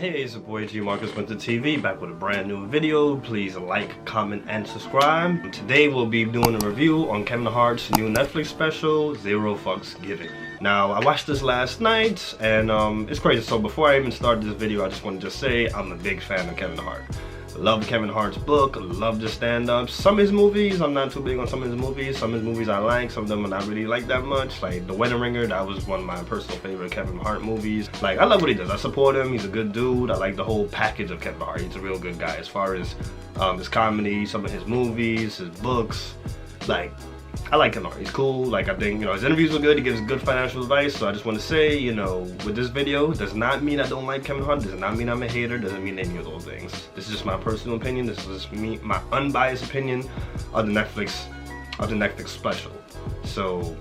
Hey, it's your boy G Marcus went to TV, back with a brand new video. Please like, comment, and subscribe. Today we'll be doing a review on Kevin Hart's new Netflix special, Zero Fucks Given. Now, I watched this last night, and it's crazy. So before I even start this video, I just want to say I'm a big fan of Kevin Hart. Love Kevin Hart's book, love the stand-ups. Some of his movies, I'm not too big on some of his movies. Some of his movies I like, some of them are not really like that much. Like The Wedding Ringer, that was one of my personal favorite Kevin Hart movies. Like, I love what he does. I support him. He's a good dude. I like the whole package of Kevin Hart. He's a real good guy as far as his comedy, some of his movies, his books. Like, I like Kevin Hart. He's cool. Like, I think, his interviews are good. He gives good financial advice. So I just want to say, with this video, does not mean I don't like Kevin Hart. Does not mean I'm a hater. Doesn't mean any of those things. This is just my personal opinion. This is me, my unbiased opinion of the Netflix special. So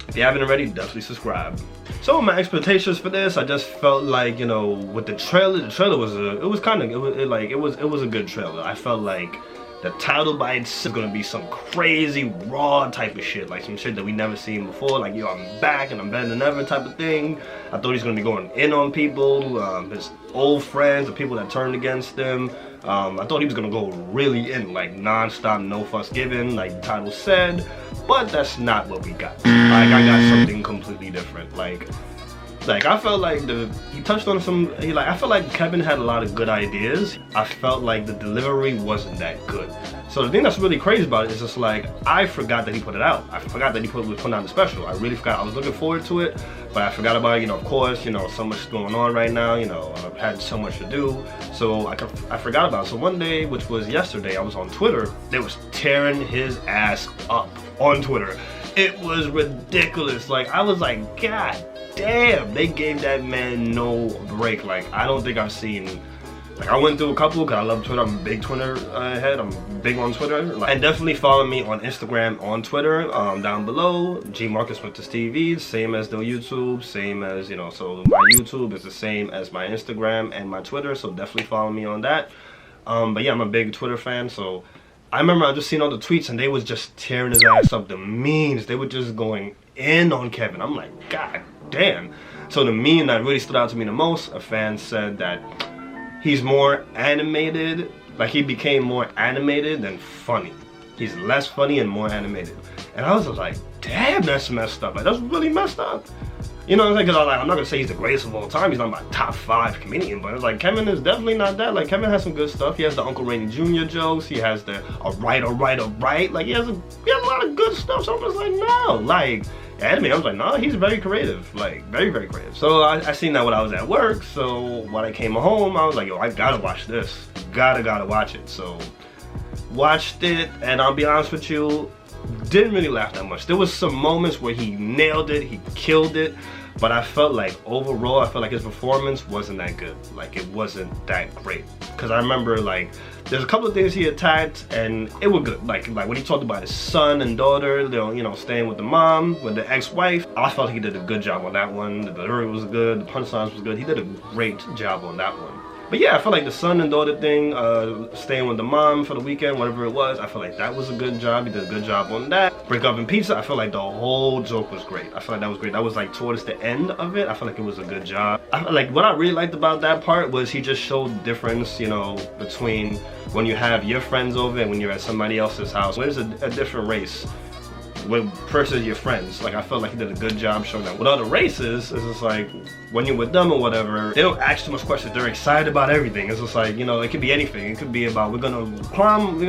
if you haven't already, definitely subscribe. So my expectations for this, I just felt like, with the trailer was a good trailer. I felt like the title by itself is gonna be some crazy raw type of shit, like some shit that we never seen before, like yo, I'm back and I'm better than ever type of thing. I thought he's gonna be going in on people, his old friends, the people that turned against him. I thought he was gonna go really in, like non-stop, no fuss given, like the title said, but that's not what we got. Like, I got something completely different. Like I felt like he touched on I felt like Kevin had a lot of good ideas. I felt like the delivery wasn't that good. So the thing that's really crazy about it is just like, I forgot that he put it out. I forgot that he was putting out the special. I really forgot. I was looking forward to it, but I forgot about it. Of course, so much going on right now. I've had so much to do. So I forgot about it. So one day, which was yesterday, I was on Twitter. They was tearing his ass up on Twitter. It was ridiculous. Like, I was like, God damn, they gave that man no break. Like, I don't think I've seen, like, I went through a couple because I love Twitter. I'm a big Twitter head. I'm big on Twitter. And definitely follow me on Instagram, on Twitter, down below. G Marcus went to TV, same as the YouTube, same as, so my YouTube is the same as my Instagram and my Twitter, so definitely follow me on that. But yeah, I'm a big Twitter fan, so I remember I just seen all the tweets and they was just tearing his ass up. The memes, they were just going in on Kevin. I'm like, God damn. So the meme that really stood out to me the most, a fan said that he's more animated, like he became more animated than funny. He's less funny and more animated. And I was just like, damn, that's messed up. Like, that's really messed up. You know what I'm saying? Because I'm not going to say he's the greatest of all time. He's not my top 5 comedian. But it's like, Kevin is definitely not that. Like, Kevin has some good stuff. He has the Uncle Rainy Jr. jokes. He has the alright. Like, he has a lot of good stuff. So I'm just like, no. Like, anime, I was like, nah, he's very creative. Like, very, very creative. So I seen that when I was at work. So when I came home, I was like, yo, I got to watch this. Gotta watch it. So watched it. And I'll be honest with you, didn't really laugh that much. There was some moments where he nailed it, he killed it, but I felt like overall, I felt like his performance wasn't that good. Like, it wasn't that great. Because I remember, like, there's a couple of things he attacked and it was good. Like when he talked about his son and daughter, staying with the mom, with the ex-wife. I felt he did a good job on that one. The delivery was good, the punchlines was good. He did a great job on that one. But yeah, I felt like the son and daughter thing, staying with the mom for the weekend, whatever it was, I felt like that was a good job. He did a good job on that. Break Up in Pizza, I felt like the whole joke was great. I felt like that was great. That was like towards the end of it. I felt like it was a good job. Like, what I really liked about that part was he just showed the difference, between when you have your friends over and when you're at somebody else's house. There's a different race versus your friends. Like, I felt like he did a good job showing that. With other races, it's just like, when you're with them or whatever, they don't ask too much questions. They're excited about everything. It's just like, it could be anything. It could be about, we're gonna climb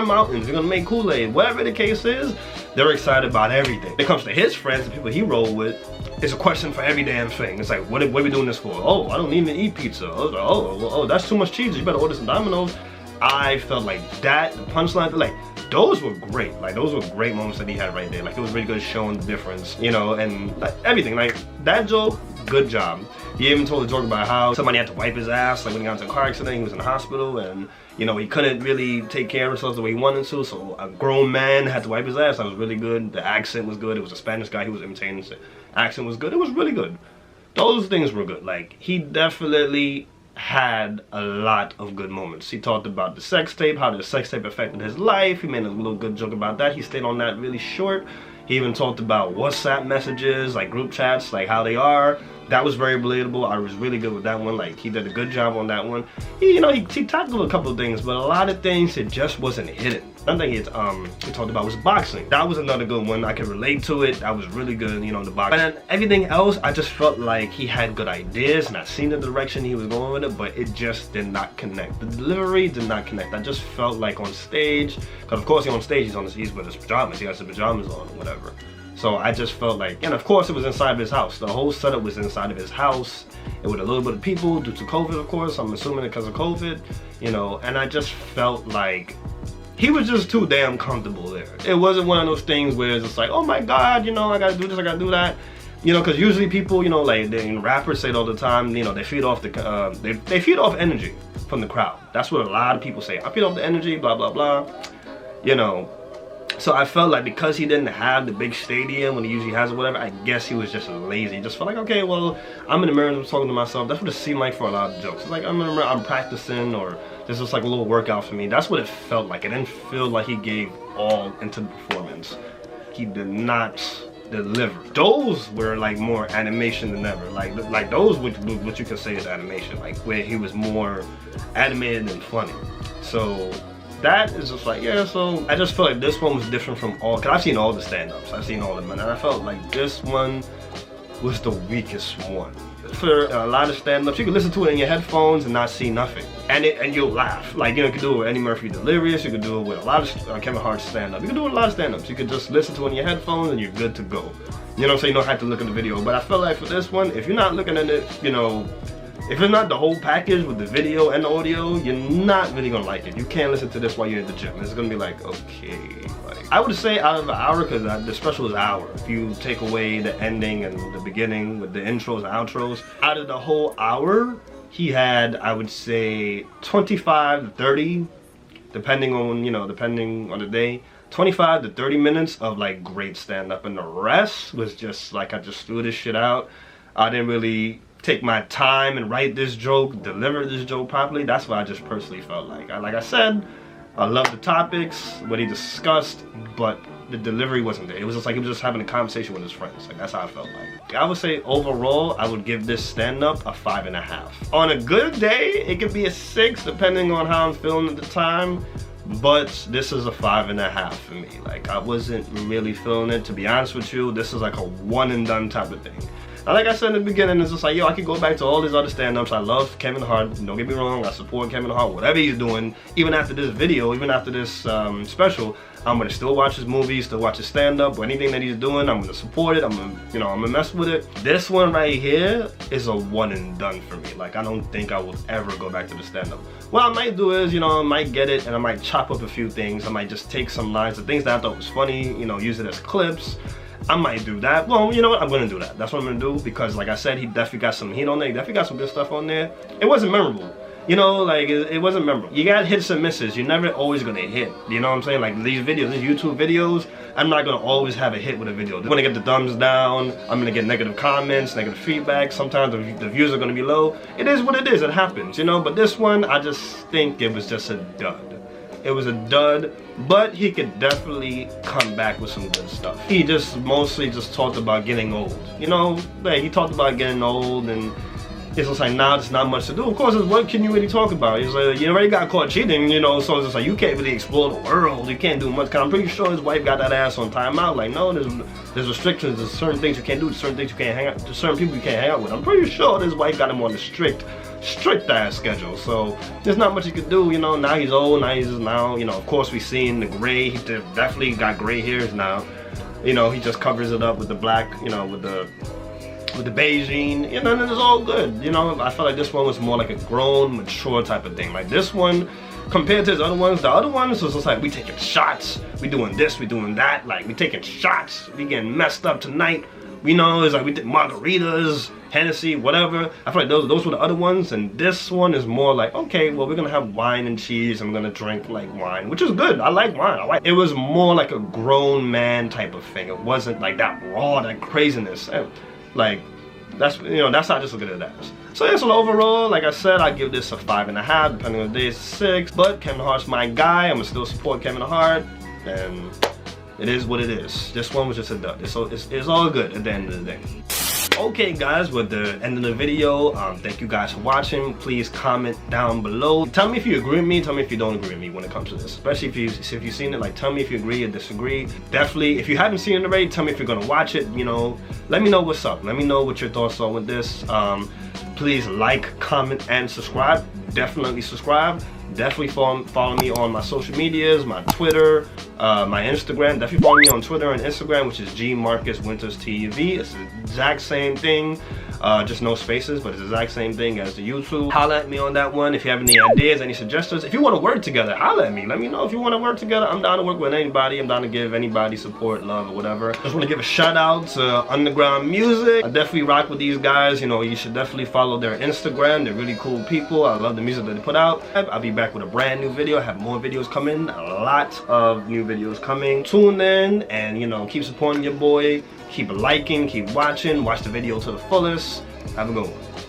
mountains, we're gonna make Kool-Aid, whatever the case is, they're excited about everything. When it comes to his friends, the people he rolled with, it's a question for every damn thing. It's like, what are we doing this for? Oh, I don't even eat pizza. I was like, oh, that's too much cheese. You better order some Domino's. I felt like that, the punchline, like, those were great. Like, those were great moments that he had right there. Like, it was really good showing the difference, and like everything. Like, that joke, good job. He even told a joke about how somebody had to wipe his ass, like when he got into a car accident, he was in the hospital, and he couldn't really take care of himself the way he wanted to, so a grown man had to wipe his ass. That was really good. The accent was good. It was a Spanish guy he was imitating. The accent was good. It was really good. Those things were good. Like, he definitely had a lot of good moments. He talked about the sex tape, how the sex tape affected his life. He made a little good joke about that. He stayed on that really short. He even talked about WhatsApp messages, like group chats, like how they are. That was very relatable. I was really good with that one. Like, he did a good job on that one. He tackled a couple of things, but a lot of things it just wasn't hitting. Another thing he talked about was boxing. That was another good one. I could relate to it. That was really good, the boxing. And everything else, I just felt like he had good ideas and I seen the direction he was going with it, but it just did not connect. The delivery did not connect. I just felt like on stage, because of course he's on stage, he's with his pajamas. He has his pajamas on or whatever. So I just felt like, and of course it was inside of his house. The whole setup was inside of his house. It with a little bit of people due to COVID, of course. I'm assuming because of COVID, and I just felt like he was just too damn comfortable there. It wasn't one of those things where it's just like, oh my God, I gotta do this, I gotta do that. Because usually people, like rappers say it all the time, they feed off the, they feed off energy from the crowd. That's what a lot of people say. I feed off the energy, blah, blah, blah, So I felt like because he didn't have the big stadium when he usually has or whatever, I guess he was just lazy. He just felt like, okay, well, I'm in the mirror and I'm talking to myself. That's what it seemed like for a lot of jokes. It's like, I'm practicing, or this is like a little workout for me. That's what it felt like. It didn't feel like he gave all into the performance. He did not deliver. Those were like more animation than ever. Like those what you could say is animation, like where he was more animated and funny. So that is just like, yeah, so I just felt like this one was different from all, because I've seen all the stand-ups, I've seen all of them, and I felt like this one was the weakest one. For a lot of stand-ups, you can listen to it in your headphones and not see nothing. And you'll laugh. Like, you could do it with Eddie Murphy Delirious, you could do it with a lot of Kevin Hart stand-up. You can do it with a lot of stand-ups. You could just listen to it in your headphones and you're good to go. So you don't have to look at the video. But I feel like for this one, if you're not looking at it, if it's not the whole package with the video and the audio, you're not really gonna like it. You can't listen to this while you're in the gym. It's gonna be like, okay. I would say out of an hour, because the special is an hour. If you take away the ending and the beginning with the intros and outros, out of the whole hour, he had, I would say, 25 to 30, depending on the day, 25 to 30 minutes of like great stand-up, and the rest was just like, I just threw this shit out. I didn't really take my time and write this joke, deliver this joke properly. That's what I just personally felt like. Like I said, I love the topics, what he discussed, but the delivery wasn't there. It was just like he was just having a conversation with his friends. Like, that's how I felt like. I would say overall, I would give this stand-up a 5.5. On a good day, it could be a 6, depending on how I'm feeling at the time. But this is a 5.5 for me. Like, I wasn't really feeling it, to be honest with you. This is like a one and done type of thing. Now, like I said in the beginning, it's just like, yo, I could go back to all these other stand-ups. I love Kevin Hart. Don't get me wrong. I support Kevin Hart. Whatever he's doing, even after this video, even after this special, I'm gonna still watch his movies, still watch his stand-up, or anything that he's doing. I'm gonna support it. I'm gonna mess with it. This one right here is a one and done for me. Like, I don't think I will ever go back to the stand-up. What I might do is, I might get it and I might chop up a few things. I might just take some lines, the things that I thought was funny, use it as clips. I might do that. Well, you know what? I'm gonna do that. That's what I'm gonna do, because like I said, he definitely got some heat on there. He definitely got some good stuff on there. It wasn't memorable. It wasn't memorable. You got hits and misses. You're never always gonna hit. You know what I'm saying? Like these videos, these YouTube videos, I'm not gonna always have a hit with a video. I'm gonna get the thumbs down. I'm gonna get negative comments, negative feedback. Sometimes the views are gonna be low. It is what it is. It happens, But this one, I just think it was just a dud. It was a dud, but he could definitely come back with some good stuff. He just mostly just talked about getting old. Like he talked about getting old, and it's just like, now there's not much to do. Of course, what can you really talk about? It's like, you already got caught cheating, so it's just like, you can't really explore the world. You can't do much. Cause I'm pretty sure his wife got that ass on timeout. Like, no, there's restrictions. There's certain things you can't do. There's certain things you can't hang out. There's certain people you can't hang out with. I'm pretty sure his wife got him on the strict ass schedule. So there's not much he could do. Now he's old. Now of course we've seen the gray. He definitely got gray hairs now. He just covers it up with the black. With the Beijing, and it's all good. I felt like this one was more like a grown, mature type of thing. Like this one, compared to the other ones was just like, we taking shots, we doing this, we doing that. Like, we taking shots, we getting messed up tonight. It's like we did margaritas, Hennessy, whatever. I feel like those were the other ones, and this one is more like, okay, well, we're gonna have wine and cheese. I'm gonna drink like wine, which is good. I like wine. It was more like a grown man type of thing. It wasn't like that raw, that craziness. Like, that's how I just look at it as. So yeah, so overall, like I said, I give this a 5.5, depending on the day, it's 6. But Kevin Hart's my guy. I'm gonna still support Kevin Hart, and it is what it is. This one was just a dud. It's all good at the end of the day. Okay guys, with the end of the video, thank you guys for watching. Please comment down below. Tell me if you agree with me, tell me if you don't agree with me when it comes to this. Especially if you've seen it, like tell me if you agree or disagree. Definitely, if you haven't seen it already, tell me if you're gonna watch it, you know. Let me know what's up. Let me know what your thoughts are with this. Please like, comment, and subscribe. Definitely subscribe. Definitely follow me on my social medias, my Twitter, my Instagram. Definitely follow me on Twitter and Instagram, which is GMarcusWintersTV. It's the exact same thing, just no spaces, but it's the exact same thing as the YouTube. Holla at me on that one if you have any ideas, any suggestions. If you want to work together, holla at me. Let me know if you want to work together. I'm down to work with anybody. I'm down to give anybody support, love, or whatever. Just want to give a shout out to Underground Music. I definitely rock with these guys. You know, you should definitely follow their Instagram. They're really cool people. I love the music that they put out. I'll be back with a brand new video. I have more videos coming, a lot of new videos coming. Tune in and, you know, keep supporting your boy. Keep liking, keep watching, watch the video to the fullest. Have a good one.